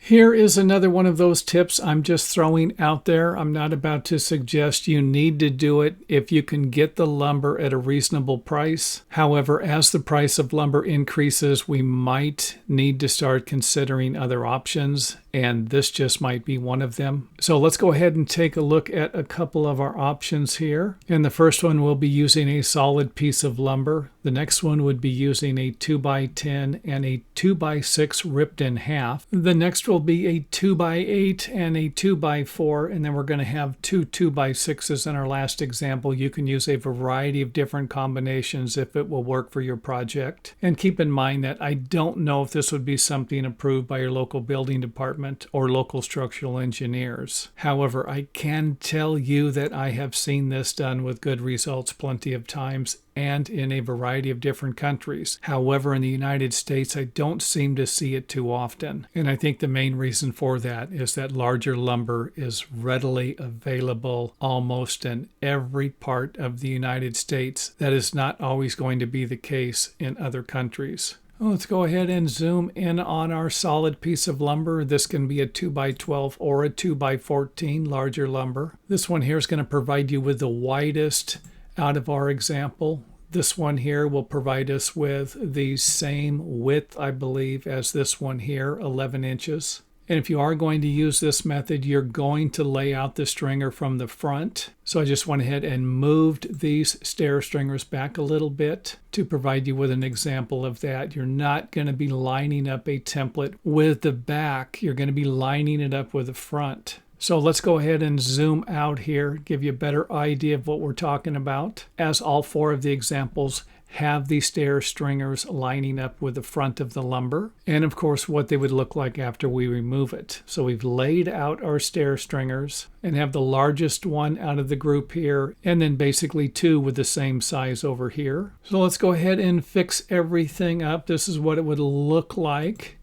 Here is another one of those tips I'm just throwing out there. I'm not about to suggest you need to do it if you can get the lumber at a reasonable price. However, as the price of lumber increases, we might need to start considering other options, and this just might be one of them. So let's go ahead and take a look at a couple of our options here. And the first one will be using a solid piece of lumber. The next one would be using a 2x10 and a 2x6 ripped in half. The next will be a 2x8 and a 2x4, and then we're going to have two 2x6s in our last example. You can use a variety of different combinations if it will work for your project. And keep in mind that I don't know if this would be something approved by your local building department or local structural engineers. However, I can tell you that I have seen this done with good results plenty of times and in a variety of different countries. However, in the United States, I don't seem to see it too often. And I think the main reason for that is that larger lumber is readily available almost in every part of the United States. That is not always going to be the case in other countries. Let's go ahead and zoom in on our solid piece of lumber. This can be a 2x12 or a 2x14 larger lumber. This one here is going to provide you with the widest out of our example. This one here will provide us with the same width, I believe, as this one here, 11 inches. And if you are going to use this method, you're going to lay out the stringer from the front. So I just went ahead and moved these stair stringers back a little bit to provide you with an example of that. You're not going to be lining up a template with the back. You're going to be lining it up with the front. So let's go ahead and zoom out here, give you a better idea of what we're talking about, as all four of the examples have the stair stringers lining up with the front of the lumber, and of course what they would look like after we remove it. So we've laid out our stair stringers and have the largest one out of the group here, and then basically two with the same size over here. So let's go ahead and fix everything up. This is what it would look like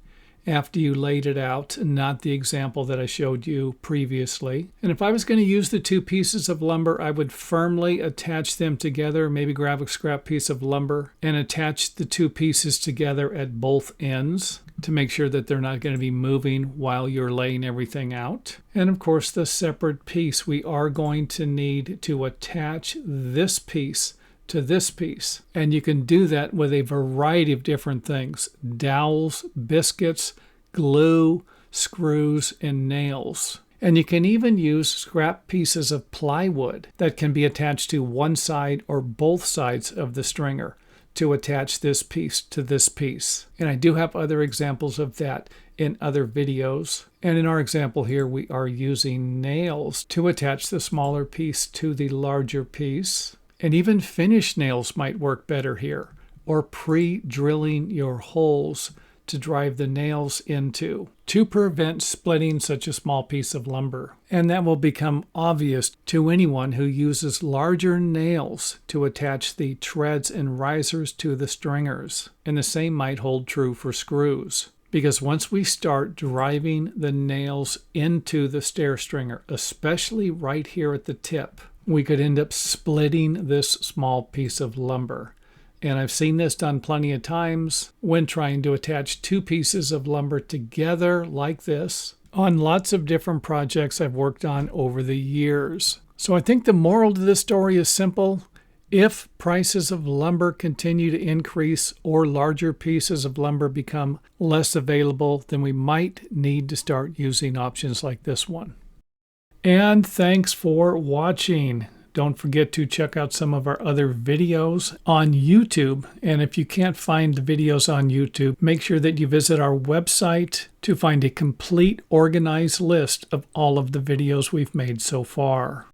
after you laid it out, not the example that I showed you previously. And if I was going to use the two pieces of lumber, I would firmly attach them together, maybe grab a scrap piece of lumber and attach the two pieces together at both ends to make sure that they're not going to be moving while you're laying everything out. And of course, the separate piece, we are going to need to attach this piece to this piece. And you can do that with a variety of different things: dowels, biscuits, glue, screws, and nails. And you can even use scrap pieces of plywood that can be attached to one side or both sides of the stringer to attach this piece to this piece. And I do have other examples of that in other videos. And in our example here, we are using nails to attach the smaller piece to the larger piece. And even finished nails might work better here, or pre-drilling your holes to drive the nails into to prevent splitting such a small piece of lumber. And that will become obvious to anyone who uses larger nails to attach the treads and risers to the stringers. And the same might hold true for screws, because once we start driving the nails into the stair stringer, especially right here at the tip, we could end up splitting this small piece of lumber. And I've seen this done plenty of times when trying to attach two pieces of lumber together like this on lots of different projects I've worked on over the years. So I think the moral to this story is simple. If prices of lumber continue to increase or larger pieces of lumber become less available, then we might need to start using options like this one. And thanks for watching. Don't forget to check out some of our other videos on YouTube. And if you can't find the videos on YouTube, make sure that you visit our website to find a complete organized list of all of the videos we've made so far.